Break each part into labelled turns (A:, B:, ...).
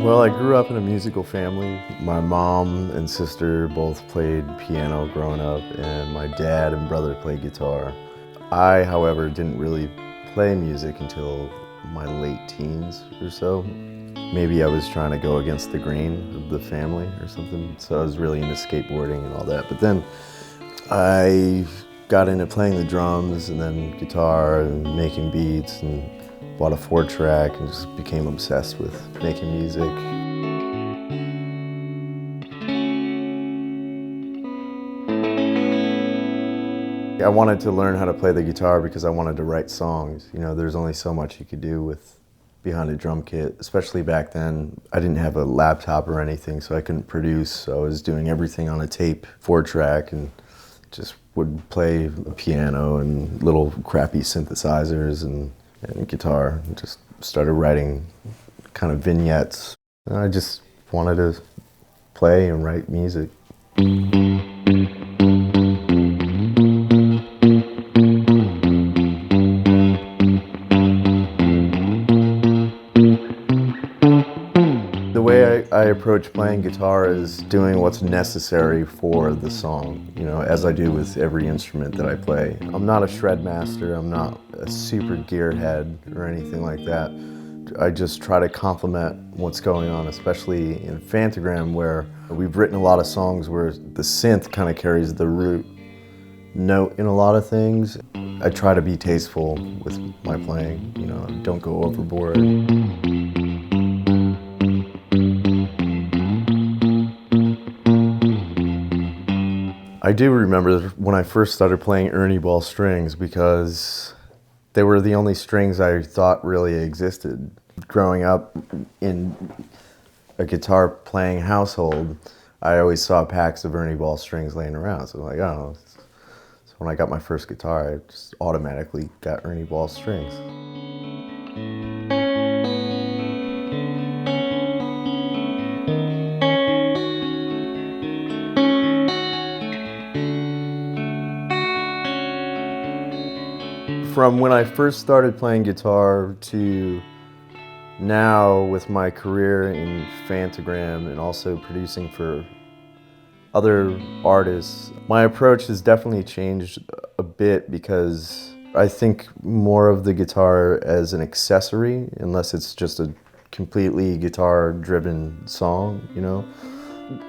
A: Well, I grew up in a musical family. My mom and sister both played piano growing up, and my dad and brother played guitar. I, however, didn't really play music until my late teens or so. Maybe I was trying to go against the grain of the family or something, so I was really into skateboarding and all that. But then I got into playing the drums and then guitar and making beats and bought a 4-track and just became obsessed with making music. I wanted to learn how to play the guitar because I wanted to write songs. You know, there's only so much you could do with behind a drum kit, especially back then. I didn't have a laptop or anything, so I couldn't produce. So I was doing everything on a tape 4-track and just would play piano and little crappy synthesizers and guitar, and just started writing kind of vignettes. I just wanted to play and write music. The way I approach playing guitar is doing what's necessary for the song, you know, as I do with every instrument that I play. I'm not a shred master, I'm not a super gearhead or anything like that. I just try to complement what's going on, especially in Phantogram, where we've written a lot of songs where the synth kind of carries the root note in a lot of things. I try to be tasteful with my playing, you know, don't go overboard. I do remember when I first started playing Ernie Ball strings because they were the only strings I thought really existed. Growing up in a guitar playing household, I always saw packs of Ernie Ball strings laying around. So I'm like, oh. So when I got my first guitar, I just automatically got Ernie Ball strings. From when I first started playing guitar to now with my career in Phantogram and also producing for other artists, my approach has definitely changed a bit because I think more of the guitar as an accessory, unless it's just a completely guitar-driven song, you know?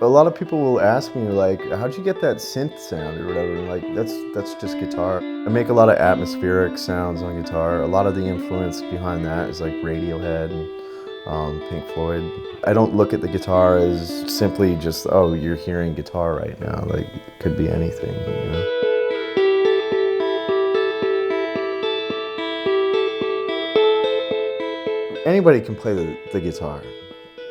A: A lot of people will ask me, like, how'd you get that synth sound or whatever? Like, that's just guitar. I make a lot of atmospheric sounds on guitar. A lot of the influence behind that is like Radiohead and Pink Floyd. I don't look at the guitar as simply just, oh, you're hearing guitar right now. Like, it could be anything, you know? Anybody can play the guitar.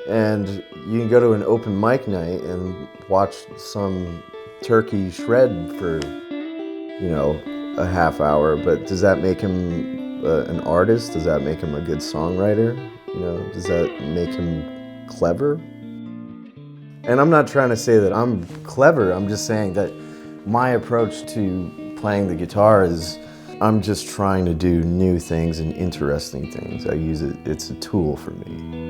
A: And you can go to an open mic night and watch some turkey shred for, you know, a half hour, but does that make him an artist? Does that make him a good songwriter? You know, does that make him clever? And I'm not trying to say that I'm clever, I'm just saying that my approach to playing the guitar is I'm just trying to do new things and interesting things. I use it, it's a tool for me.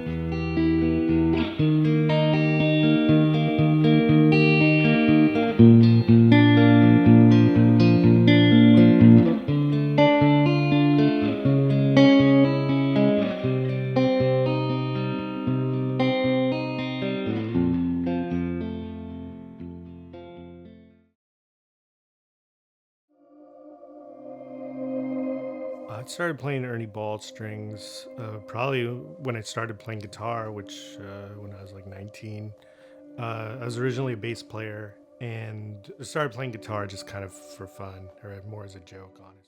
B: I started playing Ernie Ball strings probably when I started playing guitar, which when I was like 19. I was originally a bass player and I started playing guitar just kind of for fun or more as a joke, honestly.